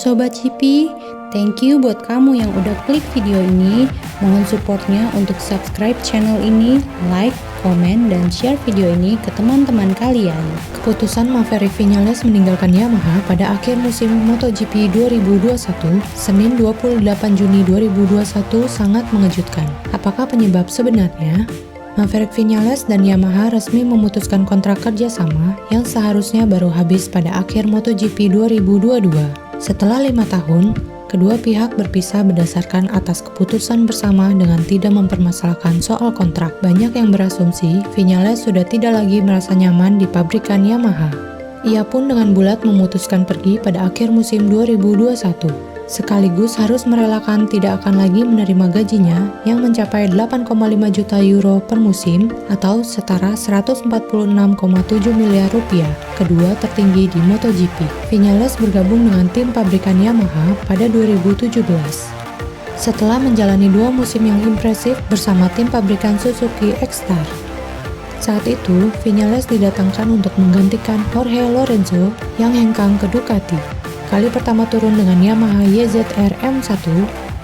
Sobat GP, thank you buat kamu yang udah klik video ini. Mohon supportnya untuk subscribe channel ini, like, komen, dan share video ini ke teman-teman kalian. Keputusan Maverick Viñales meninggalkan Yamaha pada akhir musim MotoGP 2021, Senin 28 Juni 2021 sangat mengejutkan. Apakah penyebab sebenarnya? Maverick Viñales dan Yamaha resmi memutuskan kontrak kerjasama yang seharusnya baru habis pada akhir MotoGP 2022. Setelah 5 tahun, kedua pihak berpisah berdasarkan atas keputusan bersama dengan tidak mempermasalahkan soal kontrak. Banyak yang berasumsi Viñales sudah tidak lagi merasa nyaman di pabrikan Yamaha. Ia pun dengan bulat memutuskan pergi pada akhir musim 2021. Sekaligus harus merelakan tidak akan lagi menerima gajinya yang mencapai 8,5 juta euro per musim atau setara 146,7 miliar rupiah, kedua tertinggi di MotoGP. Viñales bergabung dengan tim pabrikan Yamaha pada 2017. Setelah menjalani 2 musim yang impresif bersama tim pabrikan Suzuki X-Star. Saat itu, Viñales didatangkan untuk menggantikan Jorge Lorenzo yang hengkang ke Ducati. Kali pertama turun dengan Yamaha YZR M1,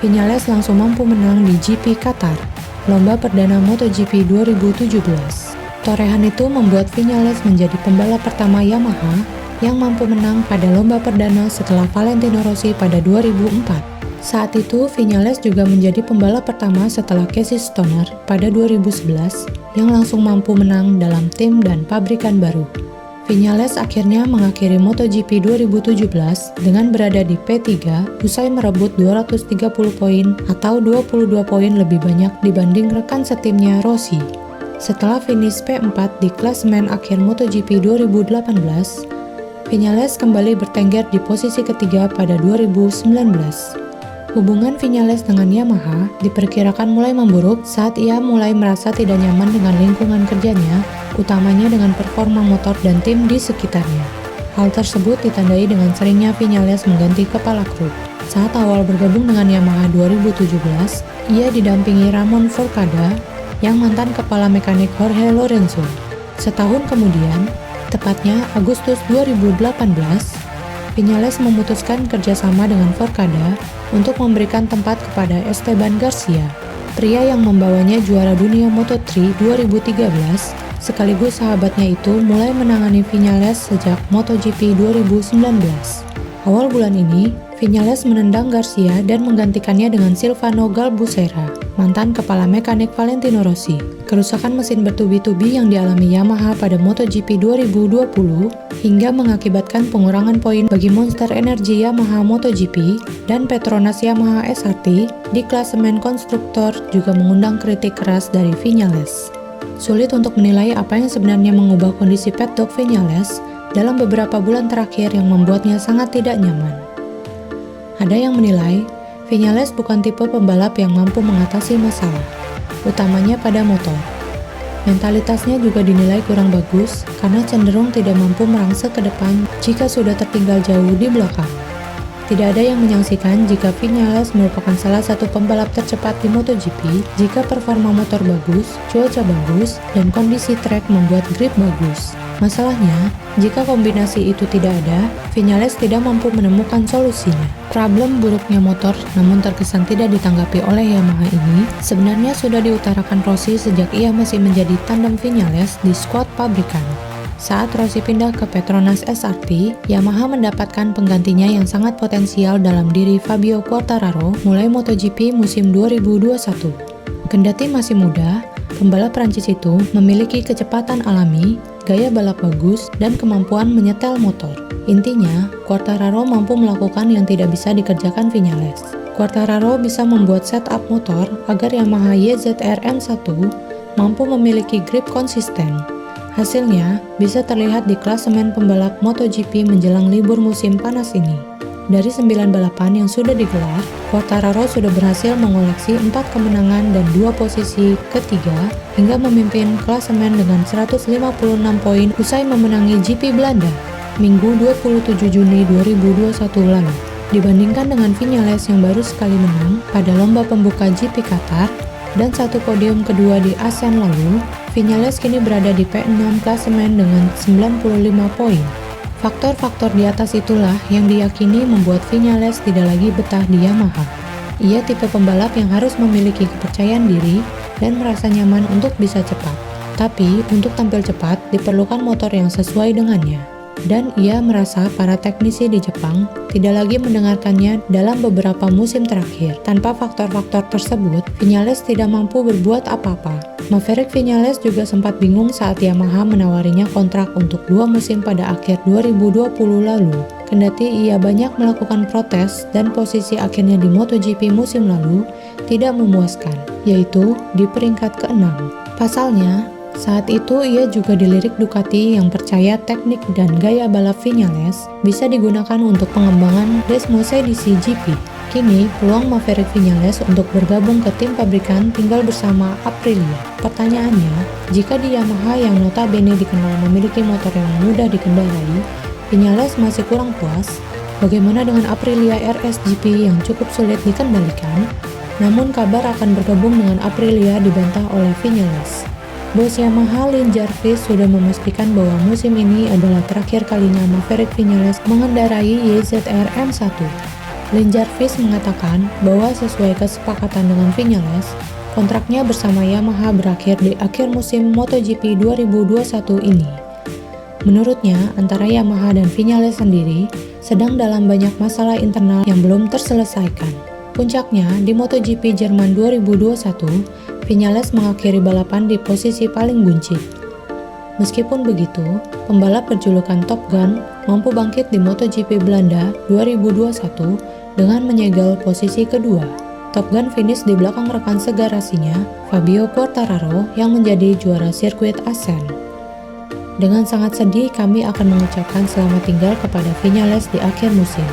Viñales langsung mampu menang di GP Qatar, lomba perdana MotoGP 2017. Torehan itu membuat Viñales menjadi pembalap pertama Yamaha yang mampu menang pada lomba perdana setelah Valentino Rossi pada 2004. Saat itu, Viñales juga menjadi pembalap pertama setelah Casey Stoner pada 2011 yang langsung mampu menang dalam tim dan pabrikan baru. Viñales akhirnya mengakhiri MotoGP 2017 dengan berada di P3 usai merebut 230 poin atau 22 poin lebih banyak dibanding rekan setimnya Rossi. Setelah finish P4 di klasemen akhir MotoGP 2018, Viñales kembali bertengger di posisi ketiga pada 2019. Hubungan Viñales dengan Yamaha diperkirakan mulai memburuk saat ia mulai merasa tidak nyaman dengan lingkungan kerjanya, utamanya dengan performa motor dan tim di sekitarnya. Hal tersebut ditandai dengan seringnya Viñales mengganti kepala kru. Saat awal bergabung dengan Yamaha 2017, ia didampingi Ramon Forcada yang mantan kepala mekanik Jorge Lorenzo. Setahun kemudian, tepatnya Agustus 2018, Viñales memutuskan kerjasama dengan Forcada untuk memberikan tempat kepada Esteban Garcia, pria yang membawanya juara dunia Moto3 2013, sekaligus sahabatnya itu mulai menangani Viñales sejak MotoGP 2019. Awal bulan ini, Viñales menendang Garcia dan menggantikannya dengan Silvano Galbusera, mantan kepala mekanik Valentino Rossi. Kerusakan mesin bertubi-tubi yang dialami Yamaha pada MotoGP 2020 hingga mengakibatkan pengurangan poin bagi Monster Energy Yamaha MotoGP dan Petronas Yamaha SRT di klasemen konstruktor juga mengundang kritik keras dari Viñales. Sulit untuk menilai apa yang sebenarnya mengubah kondisi paddock Viñales dalam beberapa bulan terakhir yang membuatnya sangat tidak nyaman. Ada yang menilai, Viñales bukan tipe pembalap yang mampu mengatasi masalah, utamanya pada motor. Mentalitasnya juga dinilai kurang bagus karena cenderung tidak mampu merangsek ke depan jika sudah tertinggal jauh di belakang. Tidak ada yang menyaksikan jika Viñales merupakan salah satu pembalap tercepat di MotoGP jika performa motor bagus, cuaca bagus, dan kondisi trek membuat grip bagus. Masalahnya, jika kombinasi itu tidak ada, Viñales tidak mampu menemukan solusinya. Problem buruknya motor namun terkesan tidak ditanggapi oleh Yamaha ini sebenarnya sudah diutarakan Rossi sejak ia masih menjadi tandem Viñales di skuad pabrikan. Saat Rossi pindah ke Petronas SRT, Yamaha mendapatkan penggantinya yang sangat potensial dalam diri Fabio Quartararo mulai MotoGP musim 2021. Kendati masih muda, pembalap Prancis itu memiliki kecepatan alami, gaya balap bagus, dan kemampuan menyetel motor. Intinya, Quartararo mampu melakukan yang tidak bisa dikerjakan Viñales. Quartararo bisa membuat setup motor agar Yamaha YZR M1 mampu memiliki grip konsisten. Hasilnya bisa terlihat di klasemen pembalap MotoGP menjelang libur musim panas ini. Dari 9 balapan yang sudah digelar, Quartararo sudah berhasil mengoleksi 4 kemenangan dan 2 posisi ketiga hingga memimpin klasemen dengan 156 poin usai memenangi GP Belanda Minggu 27 Juni 2021 lalu. Dibandingkan dengan Viñales yang baru sekali menang pada lomba pembuka GP Qatar dan 1 podium kedua di ASEAN lalu, Viñales kini berada di P6 klasemen dengan 95 poin. Faktor-faktor di atas itulah yang diyakini membuat Viñales tidak lagi betah di Yamaha. Ia tipe pembalap yang harus memiliki kepercayaan diri dan merasa nyaman untuk bisa cepat. Tapi untuk tampil cepat diperlukan motor yang sesuai dengannya. Dan ia merasa para teknisi di Jepang tidak lagi mendengarkannya dalam beberapa musim terakhir. Tanpa faktor-faktor tersebut, Viñales tidak mampu berbuat apa-apa. Maverick Viñales juga sempat bingung saat Yamaha menawarinya kontrak untuk 2 musim pada akhir 2020 lalu. Kendati ia banyak melakukan protes dan posisi akhirnya di MotoGP musim lalu tidak memuaskan, yaitu di peringkat ke-6. Pasalnya, saat itu ia juga dilirik Ducati yang percaya teknik dan gaya balap Viñales bisa digunakan untuk pengembangan Desmose di CGP. Kini, peluang Maverick Viñales untuk bergabung ke tim pabrikan tinggal bersama Aprilia. Pertanyaannya, jika di Yamaha yang notabene dikenal memiliki motor yang mudah dikendarai, Viñales masih kurang puas, bagaimana dengan Aprilia RSGP yang cukup sulit dikendalikan? Namun kabar akan bergabung dengan Aprilia dibantah oleh Viñales. Bos Yamaha Lin Jarvis sudah memastikan bahwa musim ini adalah terakhir kalinya Maverick Viñales mengendarai YZR M1. Lin Jarvis mengatakan bahwa sesuai kesepakatan dengan Viñales, kontraknya bersama Yamaha berakhir di akhir musim MotoGP 2021 ini. Menurutnya, antara Yamaha dan Viñales sendiri sedang dalam banyak masalah internal yang belum terselesaikan. Puncaknya, di MotoGP Jerman 2021, Viñales mengakhiri balapan di posisi paling buncit. Meskipun begitu, pembalap berjulukan Top Gun mampu bangkit di MotoGP Belanda 2021 dengan menyegel posisi kedua. Top Gun finish di belakang rekan segarasinya, Fabio Quartararo, yang menjadi juara sirkuit Assen. Dengan sangat sedih, kami akan mengucapkan selamat tinggal kepada Viñales di akhir musim.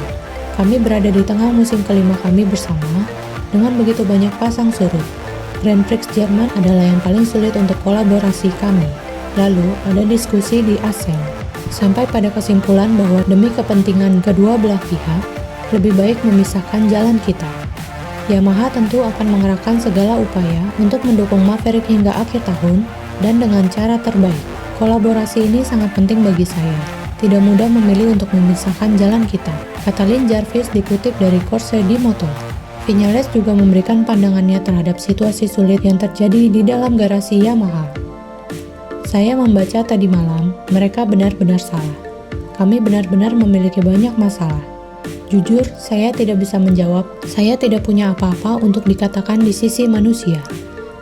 Kami berada di tengah musim kelima kami bersama, dengan begitu banyak pasang surut. Grand Prix Jerman adalah yang paling sulit untuk kolaborasi kami. Lalu, ada diskusi di Assen. Sampai pada kesimpulan bahwa demi kepentingan kedua belah pihak, lebih baik memisahkan jalan kita. Yamaha tentu akan mengerahkan segala upaya untuk mendukung Maverick hingga akhir tahun dan dengan cara terbaik. Kolaborasi ini sangat penting bagi saya. Tidak mudah memilih untuk memisahkan jalan kita, kata Lin Jarvis dikutip dari Corse di Moto. Viñales juga memberikan pandangannya terhadap situasi sulit yang terjadi di dalam garasi Yamaha. Saya membaca tadi malam, mereka benar-benar salah. Kami benar-benar memiliki banyak masalah. Jujur, saya tidak bisa menjawab. Saya tidak punya apa-apa untuk dikatakan di sisi manusia.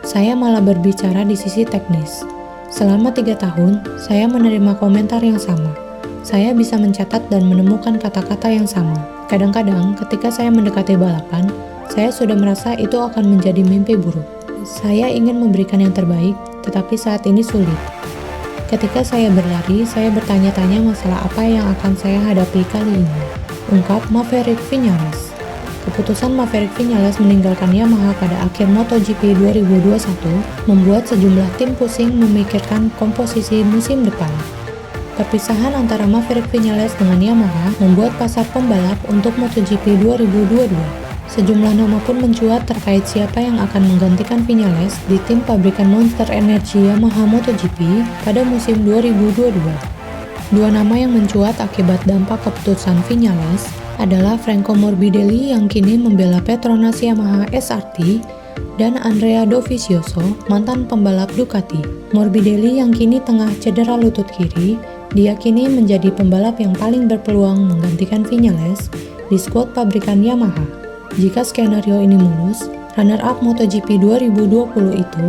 Saya malah berbicara di sisi teknis. Selama 3 tahun, saya menerima komentar yang sama. Saya bisa mencatat dan menemukan kata-kata yang sama. Kadang-kadang, ketika saya mendekati balapan, saya sudah merasa itu akan menjadi mimpi buruk. Saya ingin memberikan yang terbaik, tetapi saat ini sulit. Ketika saya berlari, saya bertanya-tanya masalah apa yang akan saya hadapi kali ini, ungkap Maverick Viñales. Keputusan Maverick Viñales meninggalkan Yamaha pada akhir MotoGP 2021 membuat sejumlah tim pusing memikirkan komposisi musim depan. Perpisahan antara Maverick Viñales dengan Yamaha membuat pasar pembalap untuk MotoGP 2022. Sejumlah nama pun mencuat terkait siapa yang akan menggantikan Viñales di tim pabrikan Monster Energy Yamaha MotoGP pada musim 2022. Dua nama yang mencuat akibat dampak keputusan Viñales adalah Franco Morbidelli yang kini membela Petronas Yamaha SRT dan Andrea Dovizioso, mantan pembalap Ducati. Morbidelli yang kini tengah cedera lutut kiri, diyakini menjadi pembalap yang paling berpeluang menggantikan Viñales di skuad pabrikan Yamaha. Jika skenario ini mulus, runner-up MotoGP 2020 itu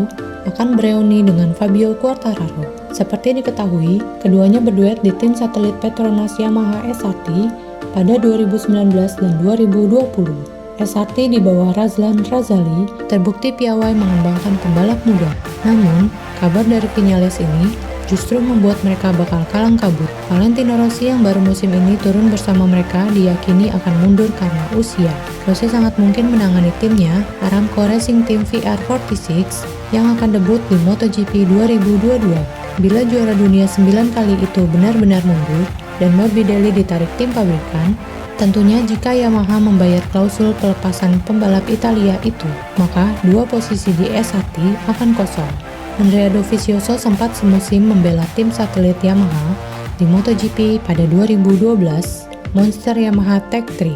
akan bereuni dengan Fabio Quartararo. Seperti diketahui, keduanya berduet di tim satelit Petronas Yamaha SRT pada 2019 dan 2020. SRT di bawah Razlan Razali terbukti piawai mengembangkan pembalap muda. Namun, kabar dari Viñales ini justru membuat mereka bakal kalang kabut. Valentino Rossi yang baru musim ini turun bersama mereka diyakini akan mundur karena usia. Rossi sangat mungkin menangani timnya, Aramco Racing Team VR46, yang akan debut di MotoGP 2022. Bila juara dunia 9 kali itu benar-benar mundur dan Morbidelli ditarik tim pabrikan, tentunya jika Yamaha membayar klausul pelepasan pembalap Italia itu, maka 2 posisi di SRT akan kosong. Andrea Dovizioso sempat semusim membela tim satelit Yamaha di MotoGP pada 2012, monster Yamaha Tech3.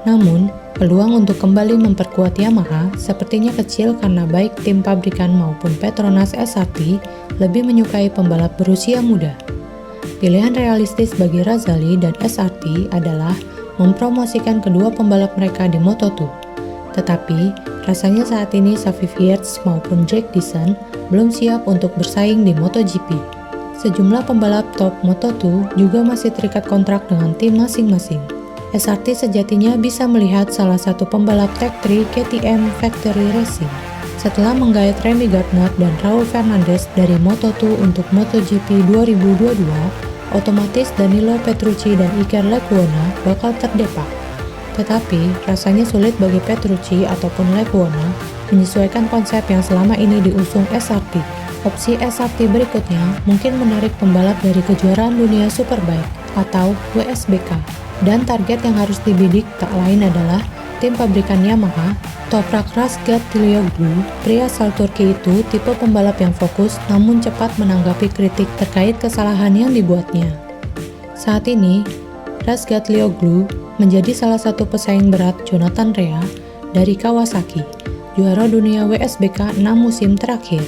Namun, peluang untuk kembali memperkuat Yamaha sepertinya kecil karena baik tim pabrikan maupun Petronas SRT lebih menyukai pembalap berusia muda. Pilihan realistis bagi Razali dan SRT adalah mempromosikan kedua pembalap mereka di Moto2. Tetapi, rasanya saat ini Xavi Wiertz maupun Jack Dixon belum siap untuk bersaing di MotoGP. Sejumlah pembalap top Moto2 juga masih terikat kontrak dengan tim masing-masing. SRT sejatinya bisa melihat salah satu pembalap Tech3 KTM Factory Racing. Setelah menggait Remy Gardner dan Raul Fernandez dari Moto2 untuk MotoGP 2022, otomatis Danilo Petrucci dan Iker Lecuona bakal terdepak. Tetapi, rasanya sulit bagi Petrucci ataupun Lecuona menyesuaikan konsep yang selama ini diusung SRT. Opsi SRT berikutnya mungkin menarik pembalap dari kejuaraan dunia Superbike atau WSBK. Dan target yang harus dibidik tak lain adalah tim pabrikan Yamaha, Toprak Razgatlioglu. Pria asal Turki itu tipe pembalap yang fokus namun cepat menanggapi kritik terkait kesalahan yang dibuatnya. Saat ini, Razgatlioglu menjadi salah satu pesaing berat Jonathan Rea dari Kawasaki, juara dunia WSBK 6 musim terakhir.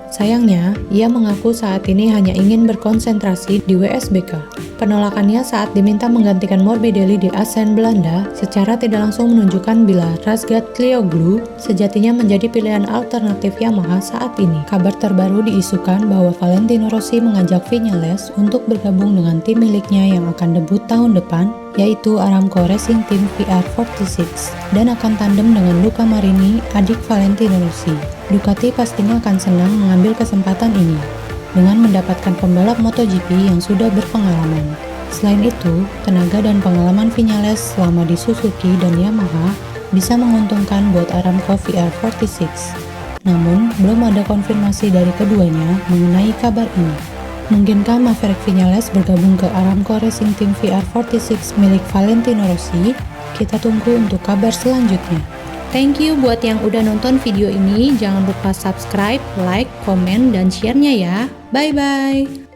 Sayangnya, ia mengaku saat ini hanya ingin berkonsentrasi di WSBK. Penolakannya saat diminta menggantikan Morbidelli di Assen, Belanda, secara tidak langsung menunjukkan bila Razgatlioglu sejatinya menjadi pilihan alternatif Yamaha saat ini. Kabar terbaru diisukan bahwa Valentino Rossi mengajak Viñales untuk bergabung dengan tim miliknya yang akan debut tahun depan, yaitu Aramco Racing Team VR46, dan akan tandem dengan Luca Marini, adik Valentino Rossi. Ducati pastinya akan senang mengambil kesempatan ini dengan mendapatkan pembalap MotoGP yang sudah berpengalaman. Selain itu, tenaga dan pengalaman Viñales selama di Suzuki dan Yamaha bisa menguntungkan buat Aramco VR46. Namun, belum ada konfirmasi dari keduanya mengenai kabar ini. Mungkinkah Maverick Viñales bergabung ke Aramco Racing Team VR46 milik Valentino Rossi? Kita tunggu untuk kabar selanjutnya. Thank you buat yang udah nonton video ini. Jangan lupa subscribe, like, komen, dan share-nya ya. Bye-bye.